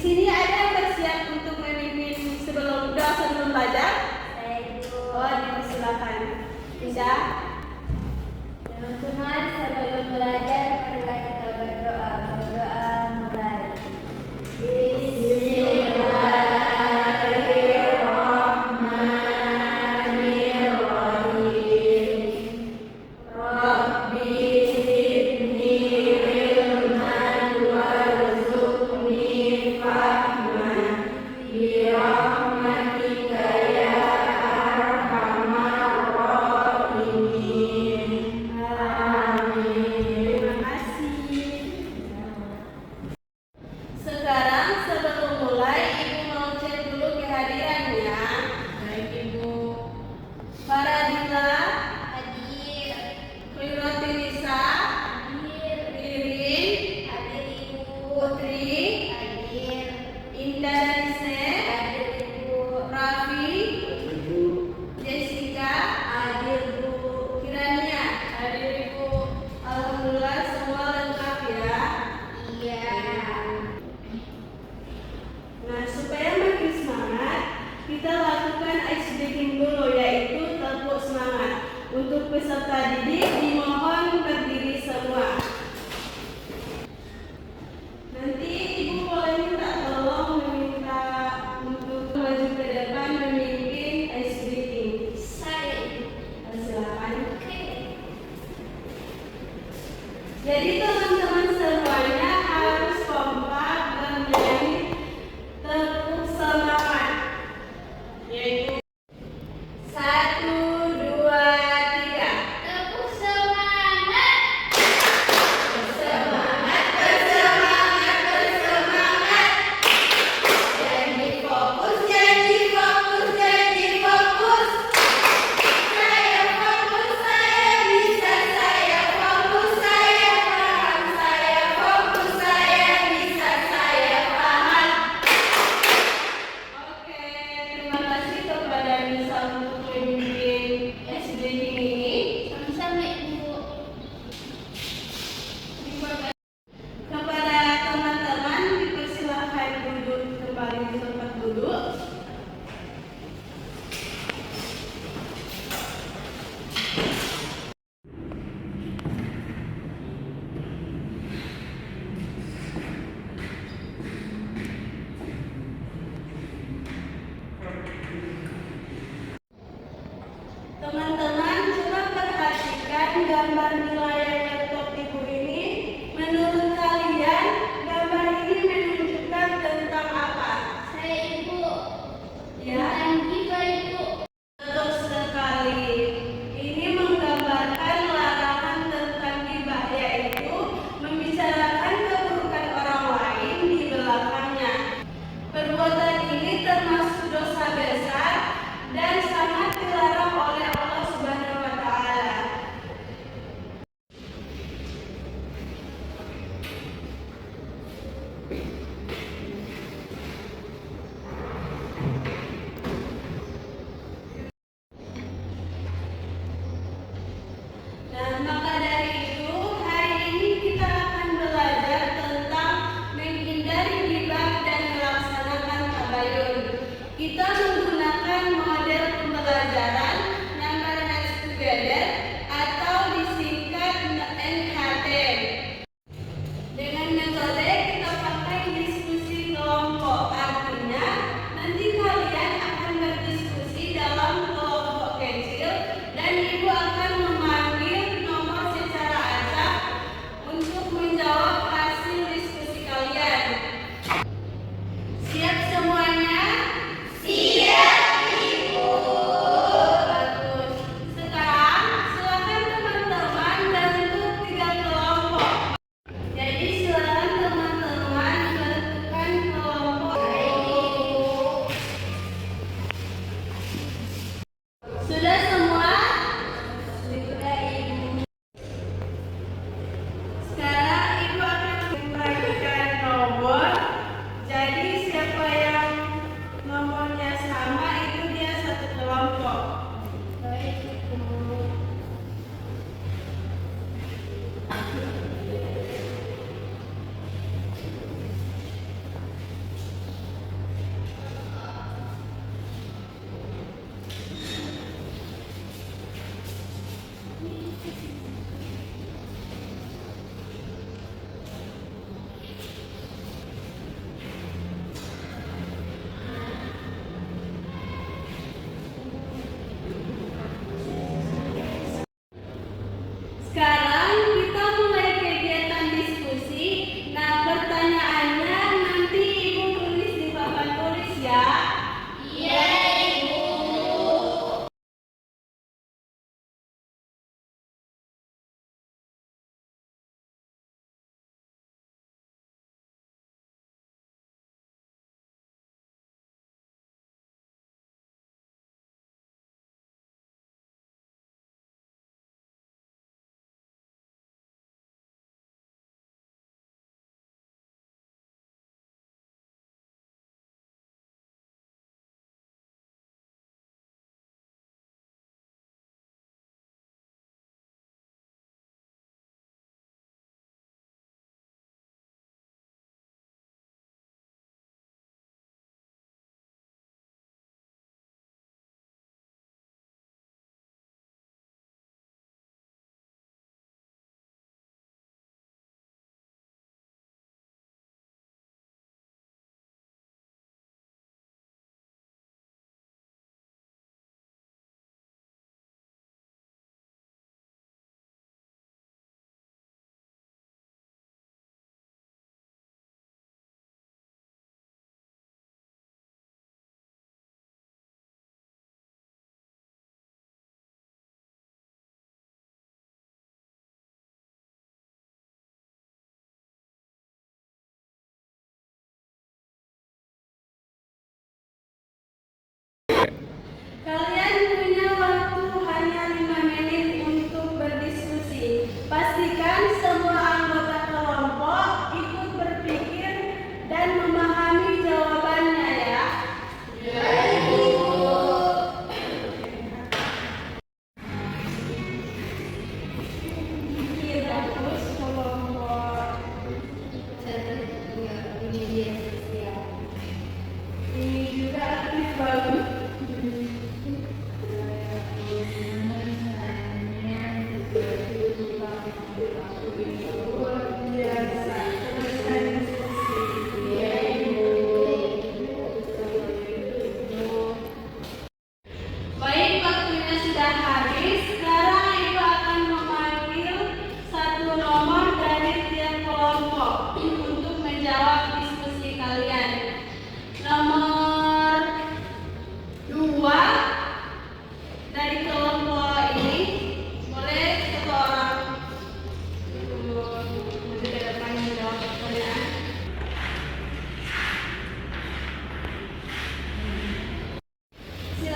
sini ada yang bersiap untuk memimpin sebelum belajar? Oh, dipersilakan. Bisa? Teman-teman, sebelum belajar marilah kita berdoa. Berdoa mulai. Sekarang sebelum mulai, Ibu mau cek dulu kehadirannya. Baik Ibu. Faradila, Hadir. Khairutinisa, Hadir. Ririn, Hadir Ibu. Putri, Hadir. Indah Danise, Hadir Ibu. Raffi, Jessica, Hadir Bu. Kiranya. Hadir Ibu. Alhamdulillah semua lengkap ya. Iya. Nah, supaya makin semangat, kita lakukan ice breaking dulu, yaitu tepuk semangat. Untuk peserta didik dimohon berdiri semua. Nanti Ibu boleh minta tolong meminta untuk maju ke depan memimpin ice breaking. Saya. Silakan. Oke. Jadi teman-teman semuanya harus kompak dan menyanyi tepuk semangat, yaitu 1, 2, 3. Tepuk semangat. Bersemangat, bersemangat, bersemangat. Janji fokus, janji fokus, janji fokus. Saya fokus, saya bisa, saya fokus, saya paham, saya fokus, saya bisa, saya paham. Oke, terima kasih kepada Nisa untuk memimpin SDG ini. Sama-sama Ibu. Terima kasih. Kepada teman-teman dipersilakan duduk kembali di tempat duduk. Teman-teman coba perhatikan gambar di layar laptop Ibu ini. Menurut kalian gambar ini menunjukkan tentang apa? Saya Ibu. Ya, Tentang kita Ibu. betul sekali. Ini menggambarkan larangan tentang ghibah, yaitu membicarakan keburukan orang lain di belakangnya. Perbuatan ini termasuk dosa besar dan sangat dilarang oleh Allah Subhanahu wa taala. Nah, maka dari itu hari ini kita akan belajar tentang menghindari ghibah dan melaksanakan tabayun. Kita menggunakan model pembelajaran Number Next Together atau disingkat NHT. Dengan metode kita pakai diskusi kelompok, artinya nanti kalian akan berdiskusi dalam kelompok kecil dan Ibu akan memanggil nomor secara acak untuk menjawab hasil diskusi kalian. Siap semuanya? Siap Ibu.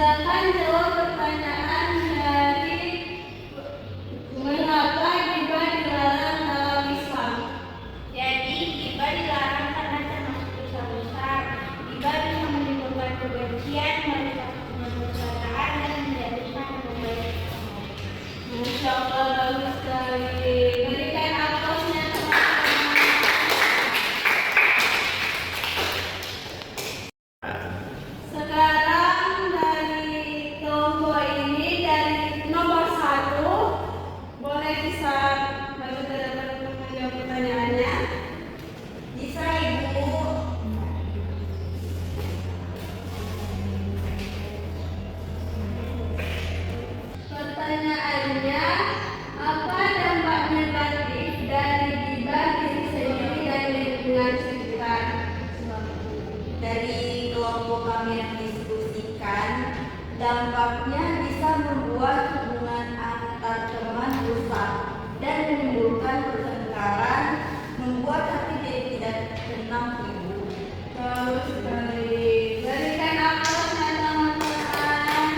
silakan jawab pertanyaan dari mengapa ghibah dilarang dalam Islam. Jadi, ghibah dilarang karena termasuk dosa besar. Ghibah bisa menimbulkan kebencian, merusak hubungan persaudaraan, dan menjadikan nama baik seseorang. Masya Allah, bagus sekali. Berikan aplausnya teman-teman. Sekarang dari kelompok ini, dari nomor 1, boleh bisa maju ke depan untuk menjawab pertanyaannya. Bisa, Ibu. Pertanyaannya, apa dampak negatif dari ghibah diri sendiri dan lingkungan sekitar? Dari kelompok kami yang diskusikan, dampaknya bisa membuat hubungan antar teman rusak dan menimbulkan pertengkaran, membuat hati jadi tidak tenang, Ibu. Bagus sekali. Berikan aplausnya teman-teman.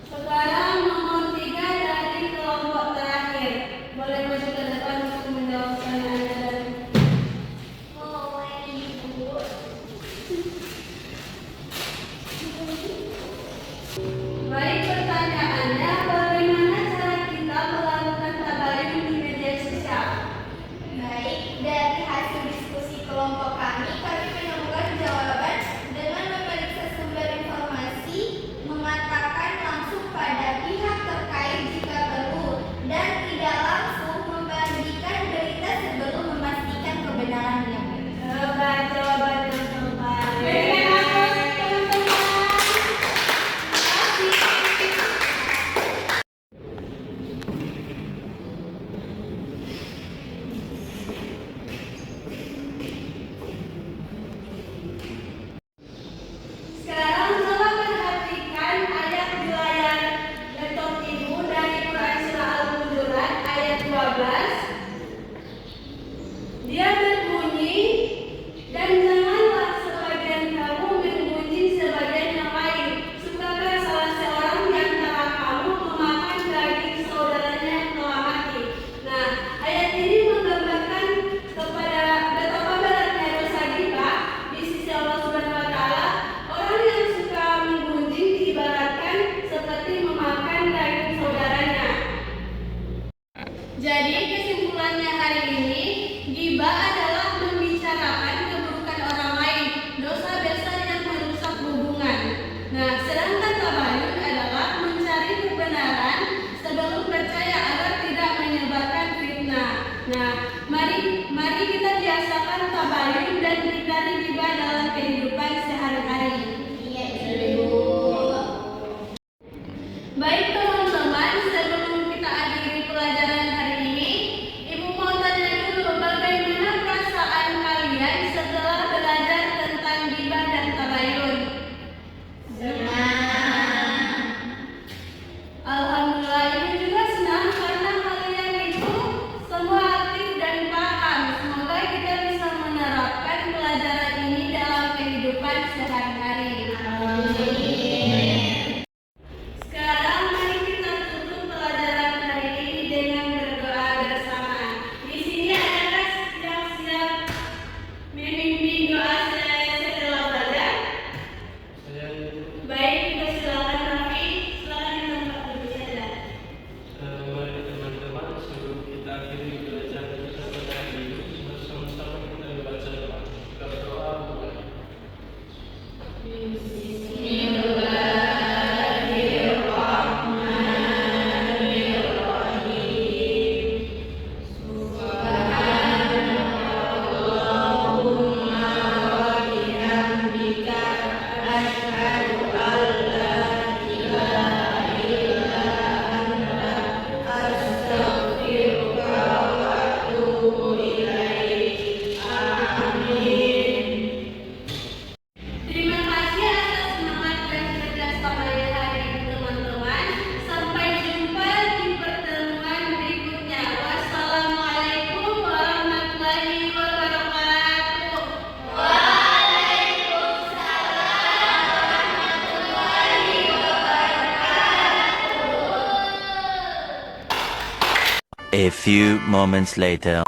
Sekarang nomor 3 dari kelompok terakhir. Boleh maju ke depan untuk menjawab pertanyaannya. Boleh, Ibu. Baik, pertanyaannya, bagaimana cara kita melakukan tabayun di media sosial? Baik, dari hasil diskusi kelompok kami menemukan jawaban dengan memeriksa sumber informasi, mengatakan langsung pada pihak terkait jika perlu, dan tidak langsung membagikan berita sebelum memastikan kebenarannya. Hebat, jawaban yang terbaik. Berikan aplaus, teman-teman. Terima kasih. Sekarang coba perhatikan ayat di layar laptop ibu dari Quran Surah Al-Hujurat ayat 12. Dia berbunyi, dan janganlah sebagian kamu menggunjing sebagian yang lain. Sukakah salah seorang di antara kamu memakan daging saudaranya yang telah mati? Nah, ayat ini menggambarkan kepada betapa beratnya dosa ghibah di sisi Allah Subhanahu wa Ta'ala. Orang yang suka menggunjing diibaratkan seperti memakan daging saudaranya. Jadi kesimpulannya hari ini, ghibah adalah membicarakan keburukan orang lain, dosa besar yang merusak hubungan. Nah, sedangkan tabayun adalah mencari kebenaran sebelum percaya agar tidak menyebarkan fitnah. Nah, mari kita biasakan tabayun dan hindari ghibah dalam kehidupan sehari-hari. Iya, Ibu. Baik teman-teman, sebelum kita akhiri pelajaran hari ini, Ibu mau tanya dulu, bagaimana perasaan kalian setelah belajar tentang ghibah dan tabayun? Alhamdulillah, Ibu juga senang karena kalian itu semua aktif dan paham. Semoga kita bisa menerapkan pelajaran ini dalam A few moments later.